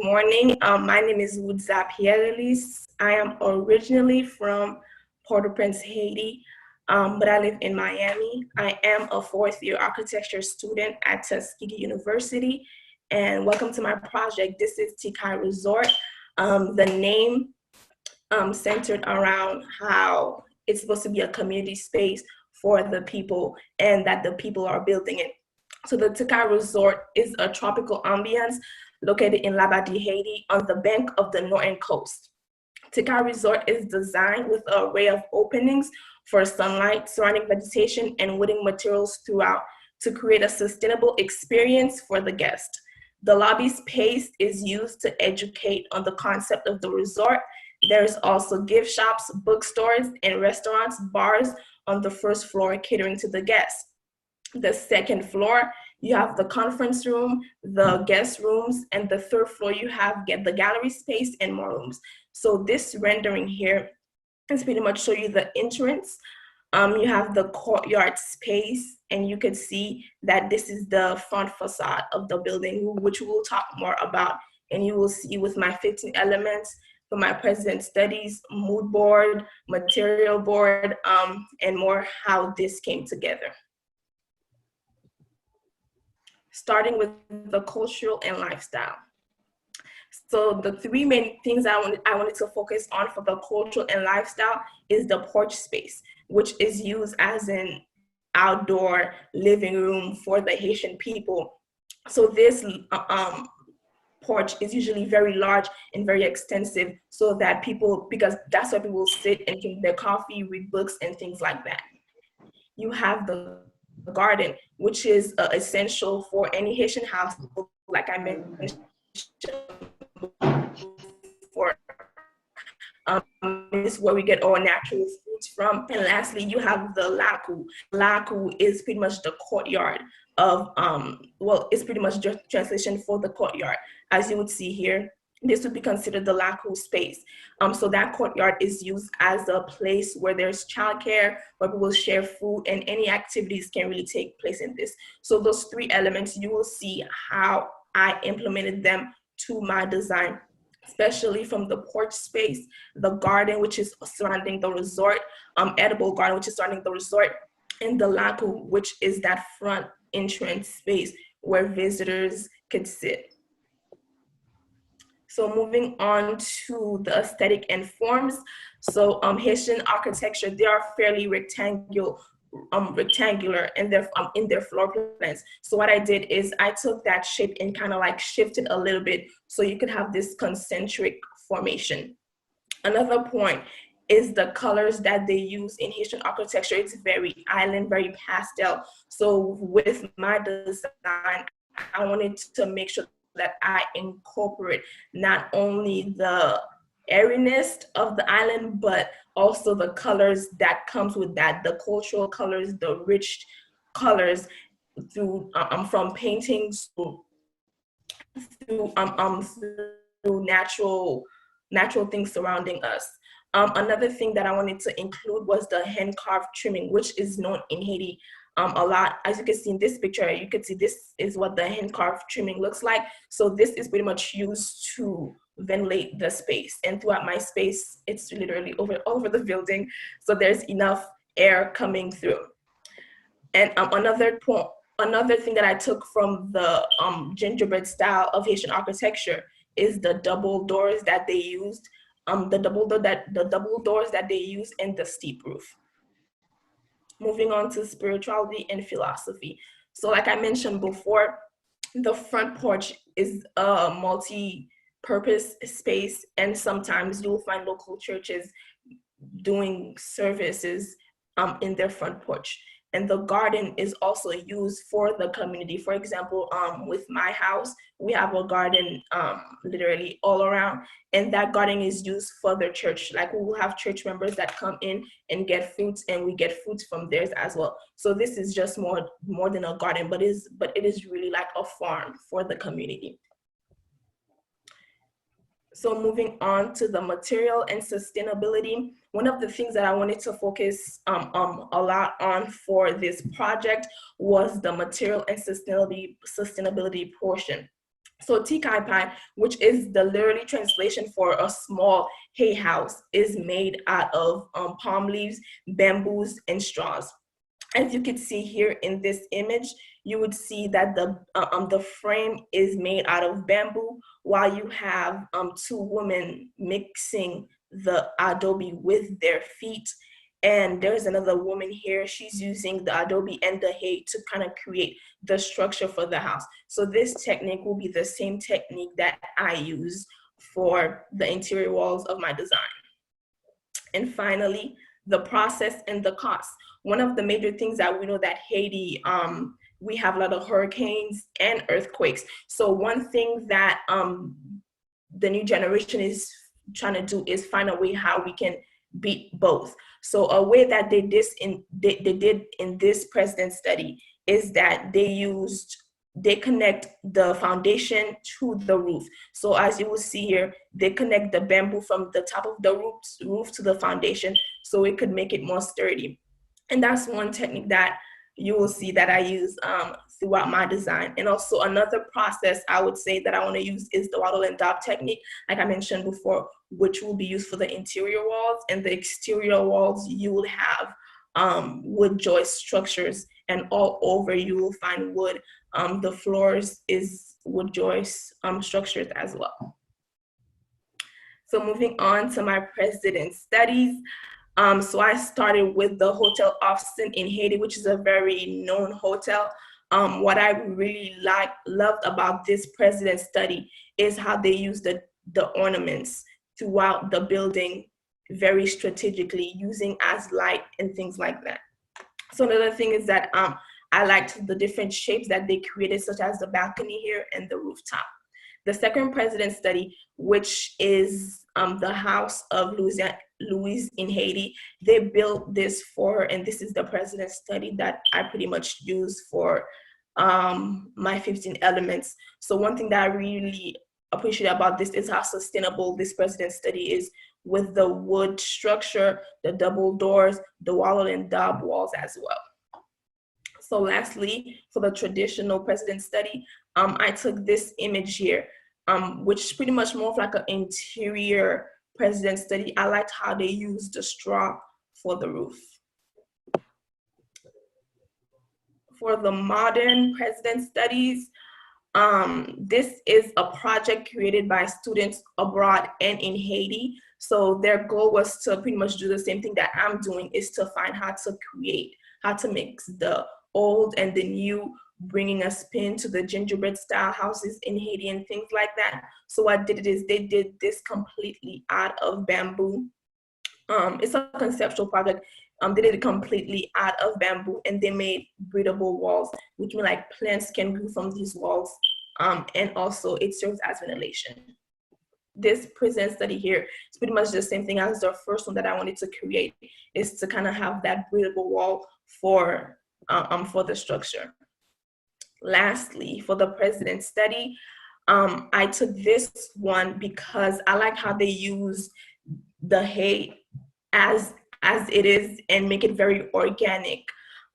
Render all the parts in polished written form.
morning. My name is Roodza Pierrelus. I am originally from Port-au-Prince, Haiti, but I live in Miami. I am a fourth-year architecture student at Tuskegee University, and welcome to my project. This is Tikai Resort. The name centered around how it's supposed to be a community space for the people and that the people are building it. So the Tikai Resort is a tropical ambience located in Labadie, Haiti, on the bank of the northern coast. Tikai Resort is designed with an array of openings for sunlight, surrounding vegetation, and wooden materials throughout to create a sustainable experience for the guest. The lobby space is used to educate on the concept of the resort. There's also gift shops, bookstores, and restaurants, bars on the first floor catering to the guests. The second floor, you have the conference room, the guest rooms, and the third floor, you have the gallery space and more rooms. So this rendering here is pretty much show you the entrance. You have the courtyard space, and you can see that this is the front facade of the building, which we'll talk more about. And you will see with my 15 elements for my president studies, mood board, material board, and more how this came together. Starting with the cultural and lifestyle. So the three main things I wanted to focus on for the cultural and lifestyle is the porch space, which is used as an outdoor living room for the Haitian people. So this porch is usually very large and very extensive, so that people, because that's where people sit and drink their coffee, read books, and things like that. You have the garden, which is essential for any Haitian household, like I mentioned before. This is where we get our natural foods from. And lastly, you have the laku. Laku is pretty much the courtyard of, well, it's pretty much just translation for the courtyard. As you would see here, this would be considered the laku space. So that courtyard is used as a place where there's childcare, where people share food, and any activities can really take place in this. So those three elements, you will see how I implemented them to my design, especially from the porch space, the garden, which is surrounding the resort, edible garden, which is surrounding the resort, and the laku, which is that front entrance space where visitors could sit. So moving on to the aesthetic and forms. So Haitian architecture, they are fairly rectangular in their floor plans. So what I did is I took that shape and kind of like shifted a little bit so you could have this concentric formation. Another point is the colors that they use in Haitian architecture. It's very island, very pastel. So with my design, I wanted to make sure that I incorporate not only the airiness of the island, but also the colors that comes with that, the cultural colors, the rich colors through from paintings through natural things surrounding us. Another thing that I wanted to include was the hand carved trimming, which is known in Haiti a lot. As you can see in this picture, you can see this is what the hand carved trimming looks like. So this is pretty much used to ventilate the space, and throughout my space, it's literally over the building, so there's enough air coming through. And another thing that I took from the gingerbread style of Haitian architecture is the double doors that they used, the double doors that they use, and the steep roof. Moving on to spirituality and philosophy. So like I mentioned before, the front porch is a multi-purpose space, and sometimes you'll find local churches doing services in their front porch. And the garden is also used for the community. For example, with my house, we have a garden literally all around, and that garden is used for the church. Like, we will have church members that come in and get fruits, and we get fruits from theirs as well. So this is just more than a garden, but it is really like a farm for the community. So moving on to the material and sustainability, one of the things that I wanted to focus a lot on for this project was the material and sustainability portion. So tikaipai, which is the literally translation for a small hay house, is made out of palm leaves, bamboos, and straws. As you can see here in this image, you would see that the frame is made out of bamboo, while you have two women mixing the adobe with their feet. And there's another woman here, she's using the adobe and the hay to kind of create the structure for the house. So this technique will be the same technique that I use for the interior walls of my design. And finally, the process and the cost. One of the major things that we know that Haiti, we have a lot of hurricanes and earthquakes. So one thing that the new generation is trying to do is find a way how we can beat both. So a way that they did in this president study is that they connect the foundation to the roof. So as you will see here, they connect the bamboo from the top of the roof to the foundation, so it could make it more sturdy. And that's one technique that you will see that I use throughout my design. And also another process I would say that I want to use is the wattle and daub technique, like I mentioned before, which will be used for the interior walls. And the exterior walls, you will have wood joist structures, and all over you will find wood. The floors is wood joist structures as well. So moving on to my president studies. So I started with the Hotel Austin in Haiti, which is a very known hotel. What I really loved about this president study is how they use the ornaments throughout the building very strategically, using as light and things like that. So another thing is that I liked the different shapes that they created, such as the balcony here and the rooftop. The second president study, which is the house of Louise in Haiti, they built this for her, and this is the president study that I pretty much use for my 15 elements. So one thing that I really appreciate about this is how sustainable this president study is, with the wood structure, the double doors, the wattle and daub walls as well. So lastly, for the traditional president study, I took this image here, which is pretty much more of like an interior president study. I liked how they used the straw for the roof. For the modern president studies, this is a project created by students abroad and in Haiti. So their goal was to pretty much do the same thing that I'm doing, is to find how to mix the old and the new, bringing a spin to the gingerbread style houses in Haiti and things like that. So what did it is they did this completely out of bamboo. It's a conceptual project. They did it completely out of bamboo, and they made breathable walls, which mean like plants can grow from these walls, and also it serves as ventilation. This present study here is pretty much the same thing as the first one that I wanted to create, is to kind of have that breathable wall for the structure. Lastly, for the president study, I took this one because I like how they use the hay as it is and make it very organic.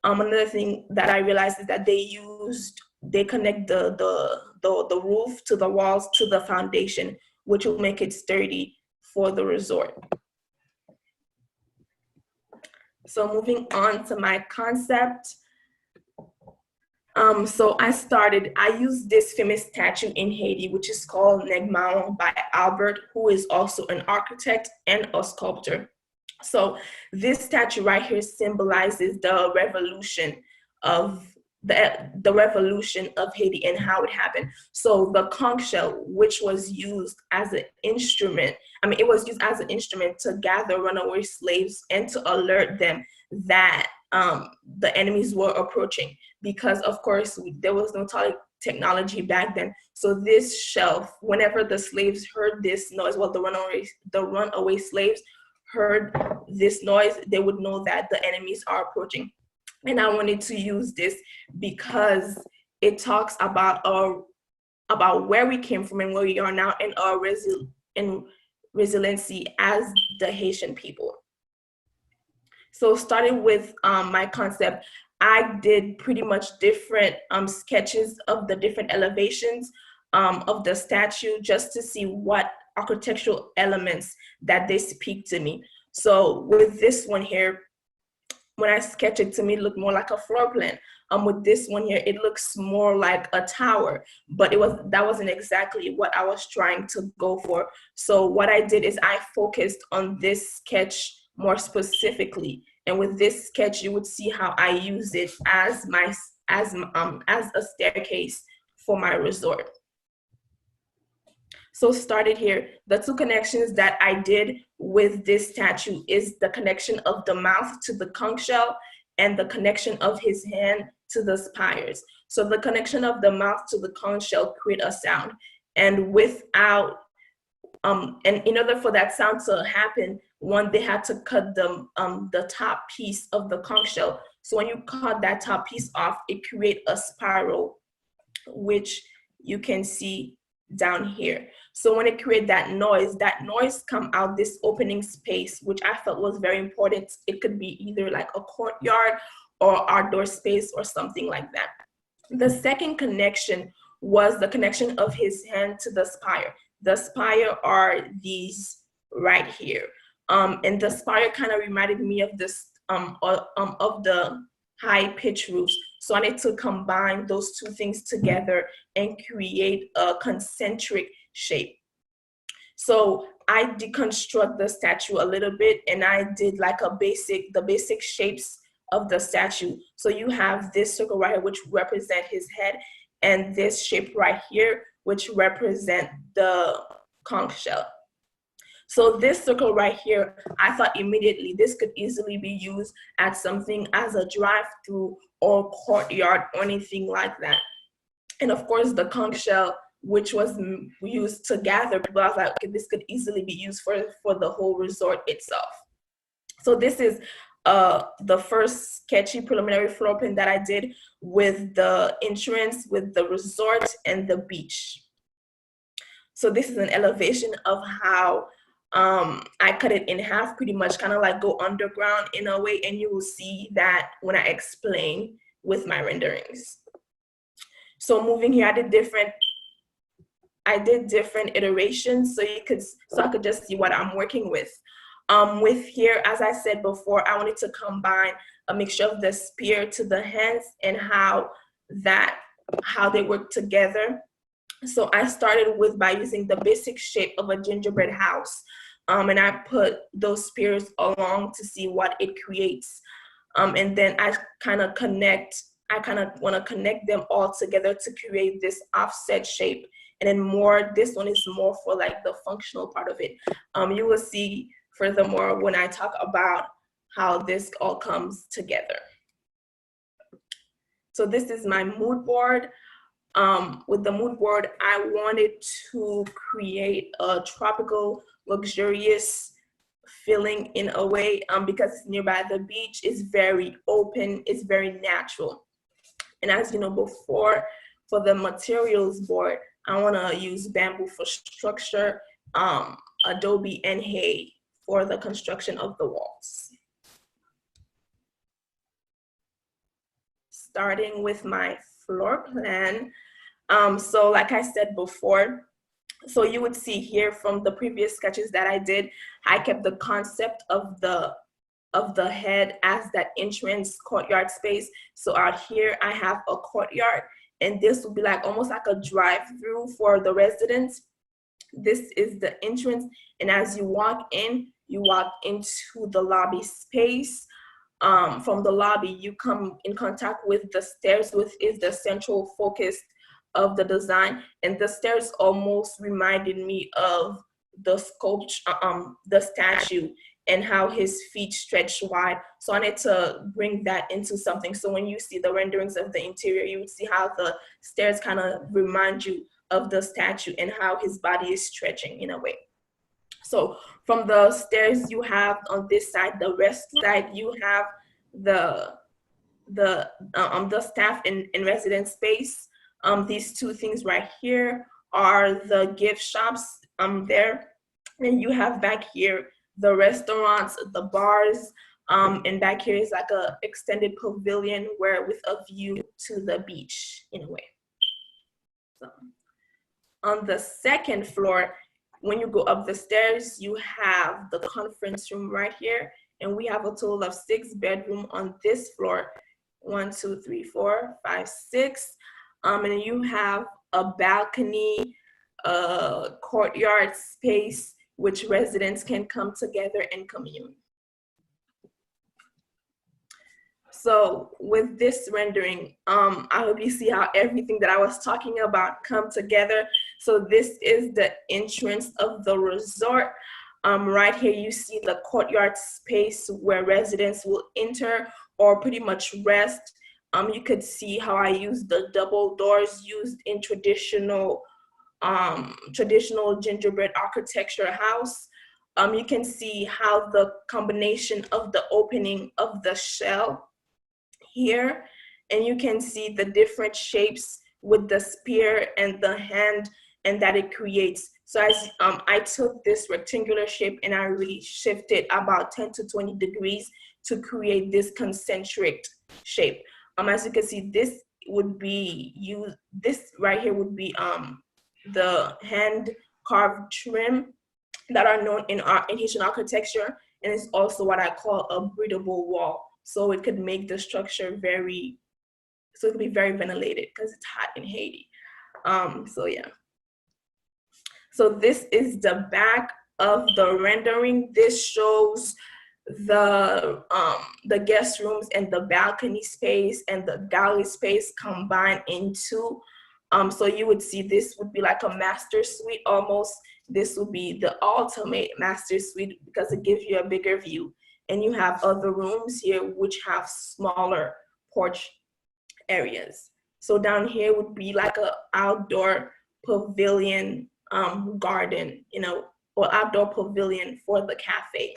Another thing that I realized is that they connect the roof to the walls to the foundation, which will make it sturdy for the resort. So moving on to my concept. So I used this famous statue in Haiti, which is called Negmaon by Albert, who is also an architect and a sculptor. So this statue right here symbolizes the revolution of the revolution of Haiti and how it happened. So the conch shell, which was used as an instrument, it was used as an instrument to gather runaway slaves and to alert them that the enemies were approaching, because of course there was no technology back then. So this shelf, whenever the slaves heard this noise, well, the runaway slaves heard this noise, they would know that the enemies are approaching. And I wanted to use this because it talks about where we came from and where we are now, and our resiliency as the Haitian people. So starting with my concept, I did pretty much different sketches of the different elevations. of the statue just to see what architectural elements that they speak to me. So with this one here, when I sketch it, to me, it looked more like a floor plan. With this one here, it looks more like a tower, but that wasn't exactly what I was trying to go for. So what I did is I focused on this sketch more specifically. And with this sketch, you would see how I use it as a staircase for my resort. So started here, the two connections that I did with this statue is the connection of the mouth to the conch shell and the connection of his hand to the spires. So the connection of the mouth to the conch shell create a sound. And without, and in order for that sound to happen, they had to cut the top piece of the conch shell. So when you cut that top piece off, it create a spiral, which you can see down here. So when it created that noise come out this opening space, which I felt was very important. It could be either like a courtyard or outdoor space or something like that. The second connection was the connection of his hand to the spire. The spire are these right here. And the spire kind of reminded me of this of the high pitch roofs. So I need to combine those two things together and create a concentric shape. So I deconstruct the statue a little bit, and I did like the basic shapes of the statue. So you have this circle right here, which represent his head, and this shape right here, which represent the conch shell. So this circle right here, I thought immediately this could easily be used as something as a drive-through or courtyard or anything like that. And of course, the conch shell, which was used to gather people, I was like, okay, this could easily be used for the whole resort itself. So this is the first sketchy preliminary floor plan that I did with the entrance, with the resort and the beach. So this is an elevation of how I cut it in half, pretty much kind of like go underground in a way, and you will see that when I explain with my renderings. So moving here, I did different iterations so I could just see what I'm working with. With here, as I said before, I wanted to combine a mixture of the spear to the hands and how they work together. So I started by using the basic shape of a gingerbread house. And I put those spears along to see what it creates. And then I kind of want to connect them all together to create this offset shape. And then this one is more for like the functional part of it. You will see furthermore when I talk about how this all comes together. So this is my mood board. With the mood board, I wanted to create a tropical, luxurious feeling in a way, because it's nearby the beach. It's very open, it's very natural. And as you know before, for the materials board, I want to use bamboo for structure, adobe and hay for the construction of the walls. Starting with my floor plan. So like I said before, so you would see here from the previous sketches that I did, I kept the concept of the head as that entrance courtyard space. So out here I have a courtyard, and this will be like almost like a drive-through for the residents. This is the entrance, and as you walk into the lobby space. From the lobby, you come in contact with the stairs, which is the central focus of the design. And the stairs almost reminded me of the sculpture, the statue, and how his feet stretch wide. So I wanted to bring that into something. So when you see the renderings of the interior, you would see how the stairs kind of remind you of the statue and how his body is stretching in a way. So from the stairs, you have on this side, the rest side, you have the staff and resident space. These two things right here are the gift shops there. And you have back here the restaurants, the bars, and back here is like a extended pavilion with a view to the beach in a way. So On the second floor, when you go up the stairs, you have the conference room right here, and we have a total of 6 bedrooms on this floor. 1, 2, 3, 4, 5, 6. And you have a balcony, a courtyard space, which residents can come together and commune. So with this rendering, I hope you see how everything that I was talking about come together. So this is the entrance of the resort. Right here, you see the courtyard space where residents will enter or pretty much rest. You could see how I use the double doors used in traditional gingerbread architecture house. You can see how the combination of the opening of the shell here, and you can see the different shapes with the spear and the hand and that it creates. So as I took this rectangular shape and I really shifted about 10 to 20 degrees to create this concentric shape. As you can see, this would be this right here would be the hand carved trim that are known in Haitian architecture, and it's also what I call a breathable wall. So it could make the structure it could be very ventilated because it's hot in Haiti. So yeah. So this is the back of the rendering. This shows the guest rooms and the balcony space and the gallery space combined into. So you would see this would be like a master suite almost. This would be the ultimate master suite because it gives you a bigger view. And you have other rooms here which have smaller porch areas. So down here would be like an outdoor pavilion garden, or outdoor pavilion for the cafe.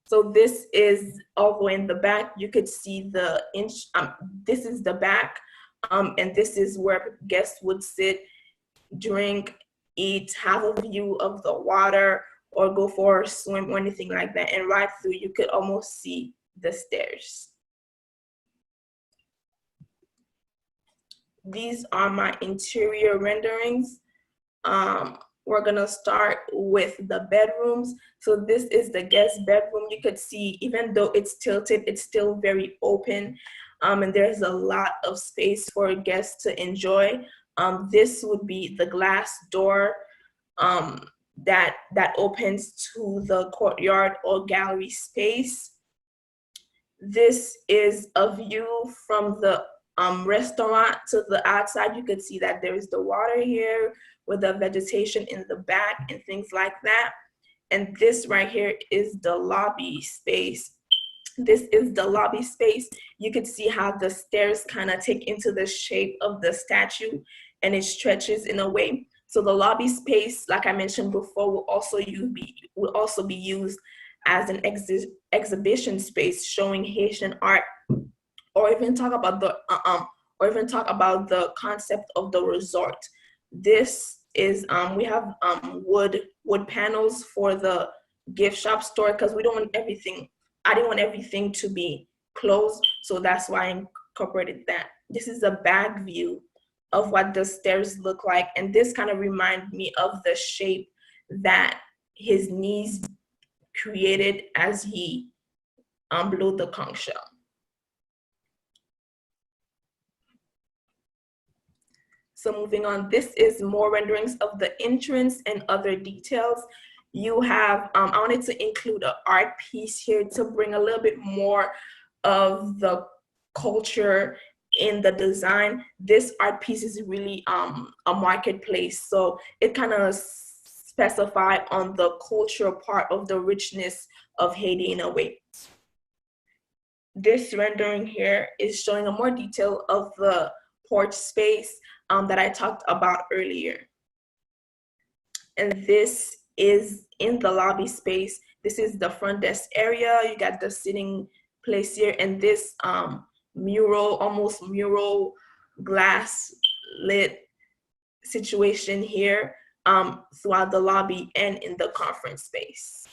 So this is all the way in the back. You could see this is the back, and this is where guests would sit, drink, eat, have a view of the water, or go for a swim or anything like that. And right through, you could almost see the stairs. These are my interior renderings. We're gonna start with the bedrooms. So this is the guest bedroom. You could see, even though it's tilted, it's still very open. And there's a lot of space for guests to enjoy. This would be the glass door that opens to the courtyard or gallery space. This is a view from the restaurant to the outside. You could see that there is the water here with the vegetation in the back and things like that. And this right here is the lobby space. This is the lobby space. You could see how the stairs kind of take into the shape of the statue and it stretches in a way. So the lobby space, like I mentioned before, will also be used as an exhibition space showing Haitian art, or even talk about the concept of the resort. This is we have wood panels for the gift shop store because we don't want everything. I didn't want everything to be closed, so that's why I incorporated that. This is a back view of what the stairs look like, and this kind of reminds me of the shape that his niece created as he blew the conch shell. So moving on, this is more renderings of the entrance and other details. You have, I wanted to include an art piece here to bring a little bit more of the culture in the design. This art piece is really a marketplace, so it kind of specify on the cultural part of the richness of Haiti in a way. This rendering here is showing a more detail of the porch space that I talked about earlier. And this is in the lobby space. This is the front desk area. You got the sitting place here, and this mural, almost mural glass lit situation here throughout the lobby and in the conference space.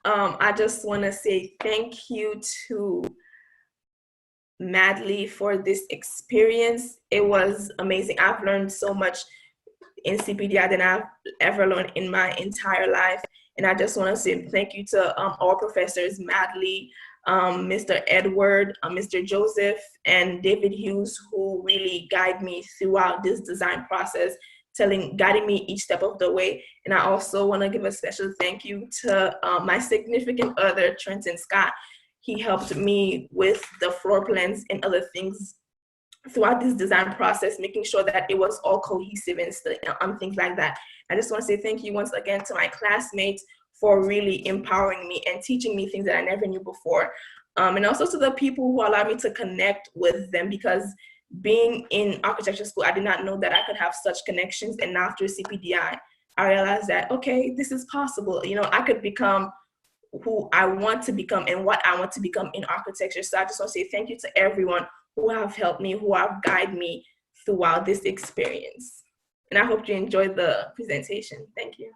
I just want to say thank you to madly for this experience. It was amazing. I've learned so much in CPDI than I've ever learned in my entire life. And I just want to say thank you to our professors, Madly, Mr. Edward, Mr. Joseph, and David Hughes, who really guide me throughout this design process, guiding me each step of the way. And I also want to give a special thank you to my significant other, Trenton Scott. He helped me with the floor plans and other things throughout this design process, making sure that it was all cohesive and things like that. I just want to say thank you once again to my classmates for really empowering me and teaching me things that I never knew before. And also to the people who allowed me to connect with them, because being in architecture school, I did not know that I could have such connections. And now through CPDI, I realized that, okay, this is possible. You know, I could become who I want to become and what I want to become in architecture. So I just want to say thank you to everyone who have helped me, who have guided me throughout this experience. And I hope you enjoyed the presentation. Thank you.